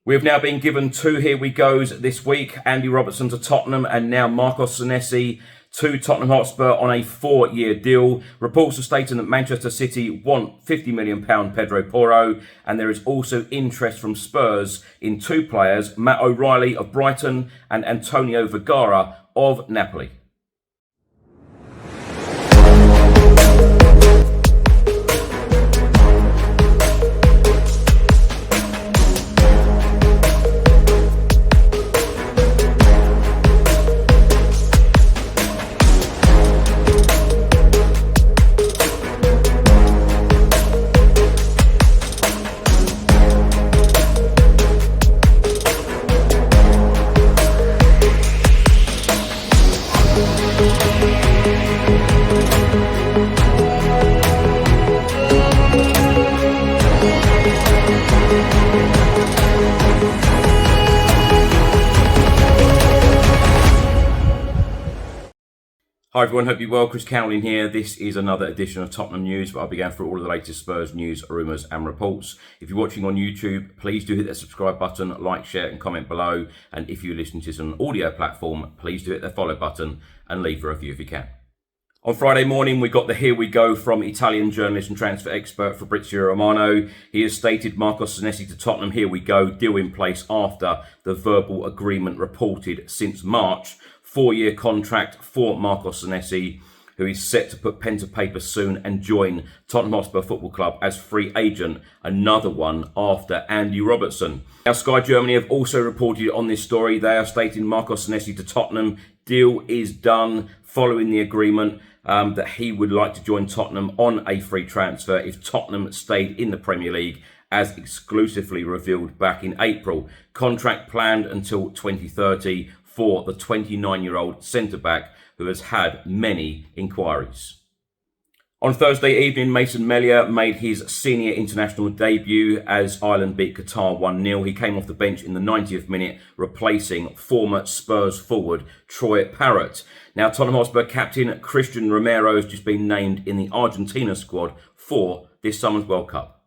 We have now been given two here we goes this week. Andy Robertson to Tottenham and now Marcos Senesi to Tottenham Hotspur on a 4-year deal. Reports are stating that Manchester City want £50 million Pedro Porro, and there is also interest from Spurs in two players, Matt O'Reilly of Brighton and Antonio Vergara of Napoli. Hi everyone, hope you're well. Chris Cowlin here. This is another edition of Tottenham News, where I'll be going through all of the latest Spurs news, rumours and reports. If you're watching on YouTube, please do hit that subscribe button, like, share and comment below. And if you're listening to this on an audio platform, please do hit the follow button and leave a review if you can. On Friday morning, we got the here we go from Italian journalist and transfer expert Fabrizio Romano. He has stated Marcos Senesi to Tottenham, here we go, deal in place after the verbal agreement reported since March. 4-year contract for Marcos Senesi, who is set to put pen to paper soon and join Tottenham Hotspur Football Club as free agent, another one after Andy Robertson. Now, Sky Germany have also reported on this story. They are stating Marcos Senesi to Tottenham, deal is done following the agreement that he would like to join Tottenham on a free transfer if Tottenham stayed in the Premier League, as exclusively revealed back in April. Contract planned until 2030 for the 29-year-old centre-back who has had many inquiries. On Thursday evening, Mason Melia made his senior international debut as Ireland beat Qatar 1-0. He came off the bench in the 90th minute, replacing former Spurs forward Troy Parrott. Now, Tottenham Hotspur captain Christian Romero has just been named in the Argentina squad for this summer's World Cup.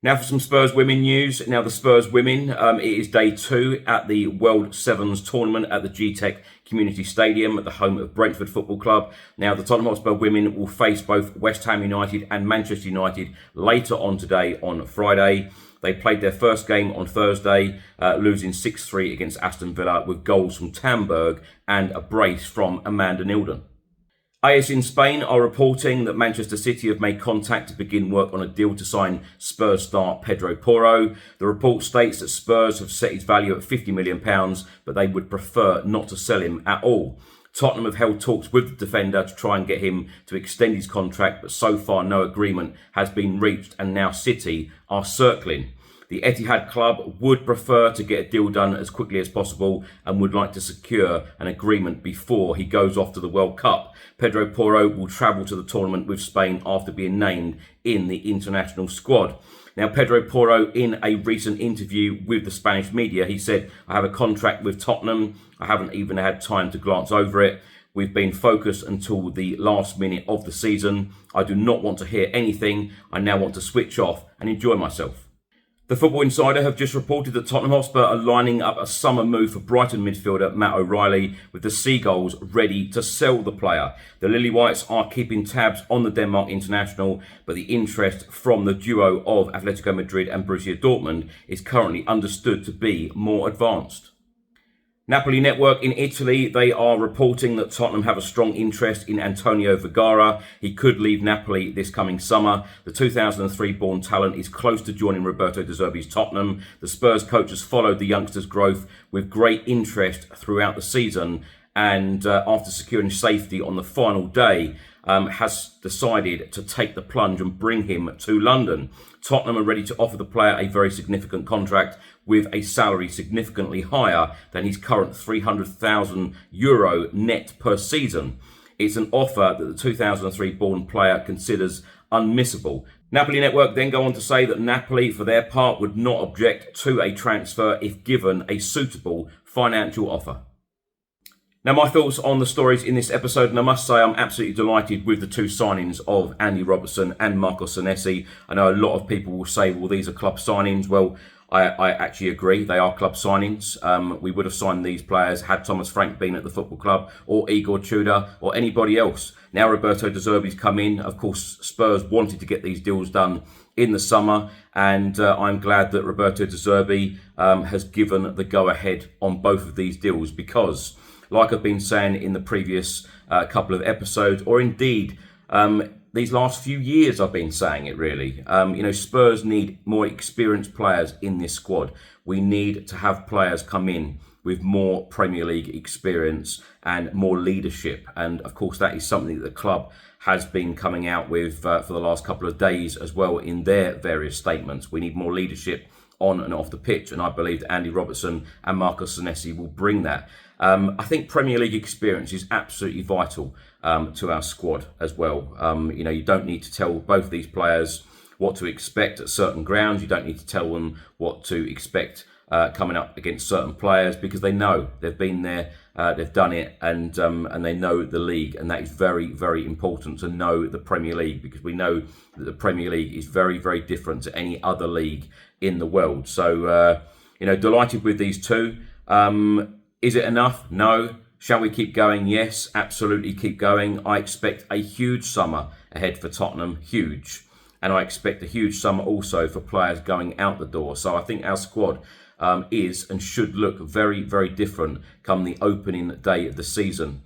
Now for some Spurs women news. Now the Spurs women, it is day 2 at the World Sevens tournament at the G-Tech Community Stadium at the home of Brentford Football Club. Now the Tottenham Hotspur women will face both West Ham United and Manchester United later on today on Friday. They played their first game on Thursday, losing 6-3 against Aston Villa with goals from Tamberg and a brace from Amanda Nilden. AS in Spain are reporting that Manchester City have made contact to begin work on a deal to sign Spurs star Pedro Porro. The report states that Spurs have set his value at £50 million, but they would prefer not to sell him at all. Tottenham have held talks with the defender to try and get him to extend his contract, but so far no agreement has been reached, and now City are circling. The Etihad club would prefer to get a deal done as quickly as possible and would like to secure an agreement before he goes off to the World Cup. Pedro Porro will travel to the tournament with Spain after being named in the international squad. Now, Pedro Porro, in a recent interview with the Spanish media, he said, I have a contract with Tottenham. I haven't even had time to glance over it. We've been focused until the last minute of the season. I do not want to hear anything. I now want to switch off and enjoy myself. The Football Insider have just reported that Tottenham Hotspur are lining up a summer move for Brighton midfielder Matt O'Reilly, with the Seagulls ready to sell the player. The Lily Whites are keeping tabs on the Denmark international, but the interest from the duo of Atletico Madrid and Borussia Dortmund is currently understood to be more advanced. Napoli Network in Italy, they are reporting that Tottenham have a strong interest in Antonio Vergara. He could leave Napoli this coming summer. The 2003-born talent is close to joining Roberto De Zerbi's Tottenham. The Spurs coach has followed the youngster's growth with great interest throughout the season, and after securing safety on the final day, has decided to take the plunge and bring him to London. Tottenham are ready to offer the player a very significant contract with a salary significantly higher than his current €300,000 net per season. It's an offer that the 2003-born player considers unmissable. Napoli Network then go on to say that Napoli, for their part, would not object to a transfer if given a suitable financial offer. Now, my thoughts on the stories in this episode, and I must say I'm absolutely delighted with the two signings of Andy Robertson and Marcos Senesi. I know a lot of people will say, well, these are club signings. Well, I actually agree. They are club signings. We would have signed these players had Thomas Frank been at the football club, or Igor Tudor, or anybody else. Now Roberto De Zerbi's come in. Of course, Spurs wanted to get these deals done in the summer, and I'm glad that Roberto De Zerbi has given the go-ahead on both of these deals, because, like I've been saying in the previous couple of episodes, or indeed these last few years I've been saying it really. Spurs need more experienced players in this squad. We need to have players come in with more Premier League experience and more leadership. And of course, that is something that the club has been coming out with for the last couple of days as well in their various statements. We need more leadership on and off the pitch. And I believe that Andy Robertson and Marcus Senesi will bring that. I think Premier League experience is absolutely vital to our squad as well. You don't need to tell both of these players what to expect at certain grounds. You don't need to tell them what to expect coming up against certain players, because they know, they've been there, they've done it, and they know the league. And that is very, very important, to know the Premier League, because we know that the Premier League is very, very different to any other league in the world. So, delighted with these two. Is it enough? No. Shall we keep going? Yes, absolutely keep going. I expect a huge summer ahead for Tottenham, huge. And I expect a huge summer also for players going out the door. So I think our squad is and should look very, very different come the opening day of the season,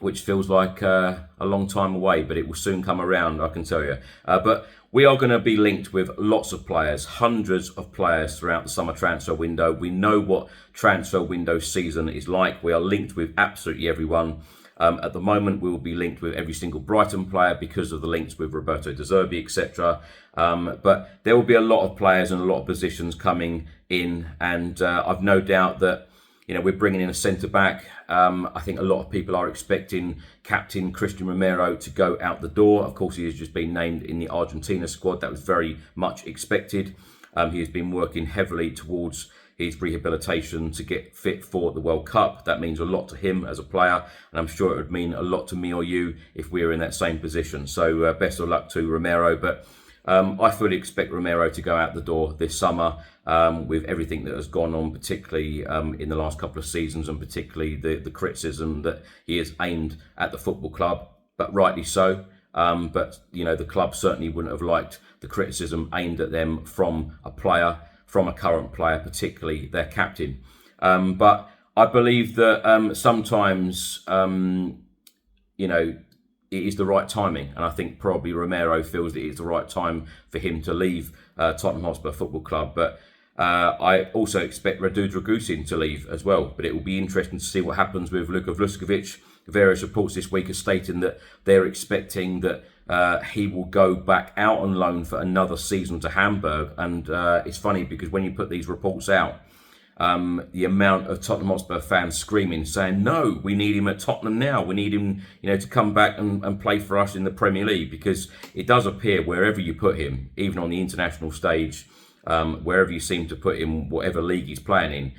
which feels like a long time away, but it will soon come around, I can tell you. But we are going to be linked with lots of players, hundreds of players throughout the summer transfer window. We know what transfer window season is like. We are linked with absolutely everyone. At the moment, we will be linked with every single Brighton player because of the links with Roberto De Zerbi, etc. But there will be a lot of players and a lot of positions coming in, and I've no doubt that we're bringing in a centre-back. I think a lot of people are expecting captain Christian Romero to go out the door. Of course, he has just been named in the Argentina squad. That was very much expected. He has been working heavily towards his rehabilitation to get fit for the World Cup. That means a lot to him as a player, and I'm sure it would mean a lot to me or you if we were in that same position. So best of luck to Romero. But I fully expect Romero to go out the door this summer with everything that has gone on, particularly in the last couple of seasons, and particularly the criticism that he has aimed at the football club, but rightly so. But the club certainly wouldn't have liked the criticism aimed at them from a player, from a current player, particularly their captain. But I believe that sometimes, it is the right timing. And I think probably Romero feels that it's the right time for him to leave Tottenham Hotspur Football Club. But I also expect Radu Dragusin to leave as well. But it will be interesting to see what happens with Luka Vlahovic. Various reports this week are stating that they're expecting that he will go back out on loan for another season to Hamburg. And it's funny because when you put these reports out, the amount of Tottenham Hotspur fans screaming, saying, no, we need him at Tottenham now. We need him, to come back and play for us in the Premier League, because it does appear wherever you put him, even on the international stage, wherever you seem to put him, whatever league he's playing in,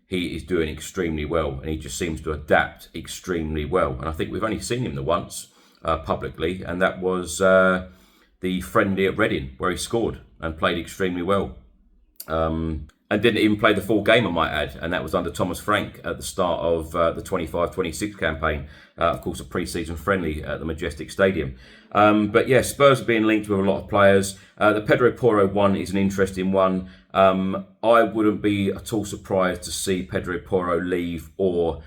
he is doing extremely well, and he just seems to adapt extremely well. And I think we've only seen him the once publicly, and that was the friendly at Reading, where he scored and played extremely well. And didn't even play the full game, I might add, and that was under Thomas Frank at the start of the 25-26 campaign. Of course, a pre-season friendly at the Majestic Stadium. But yeah, Spurs are being linked with a lot of players. The Pedro Porro one is an interesting one. I wouldn't be at all surprised to see Pedro Porro leave or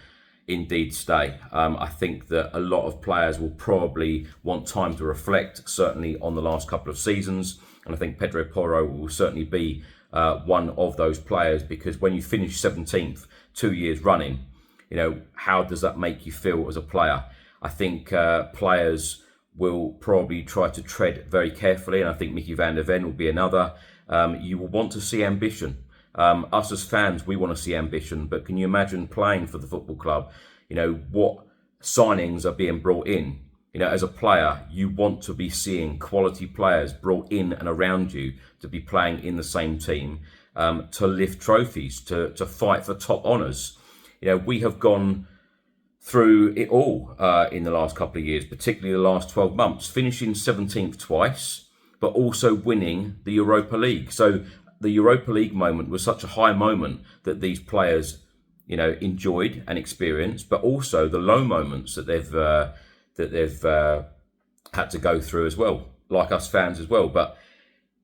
indeed stay. I think that a lot of players will probably want time to reflect, certainly on the last couple of seasons. And I think Pedro Porro will certainly be one of those players, because when you finish 17th 2 years running, how does that make you feel as a player? I think players will probably try to tread very carefully, and I think Mickey van der Ven will be another. You will want to see ambition. Us as fans, we want to see ambition, but can you imagine playing for the football club? What signings are being brought in? As a player, you want to be seeing quality players brought in and around you to be playing in the same team, to lift trophies, to fight for top honours. We have gone through it all in the last couple of years, particularly the last 12 months, finishing 17th twice, but also winning the Europa League. So the Europa League moment was such a high moment that these players, enjoyed and experienced, but also the low moments that they've had to go through as well, like us fans as well. But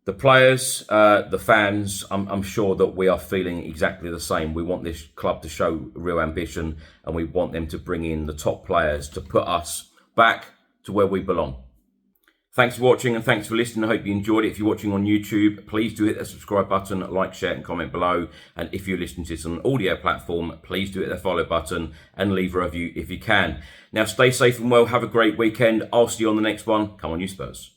the players, the fans, I'm sure that we are feeling exactly the same. We want this club to show real ambition, and we want them to bring in the top players to put us back to where we belong. Thanks for watching and thanks for listening. I hope you enjoyed it. If you're watching on YouTube, please do hit the subscribe button, like, share and comment below. And if you're listening to this on an audio platform, please do hit the follow button and leave a review if you can. Now, stay safe and well. Have a great weekend. I'll see you on the next one. Come on, you Spurs.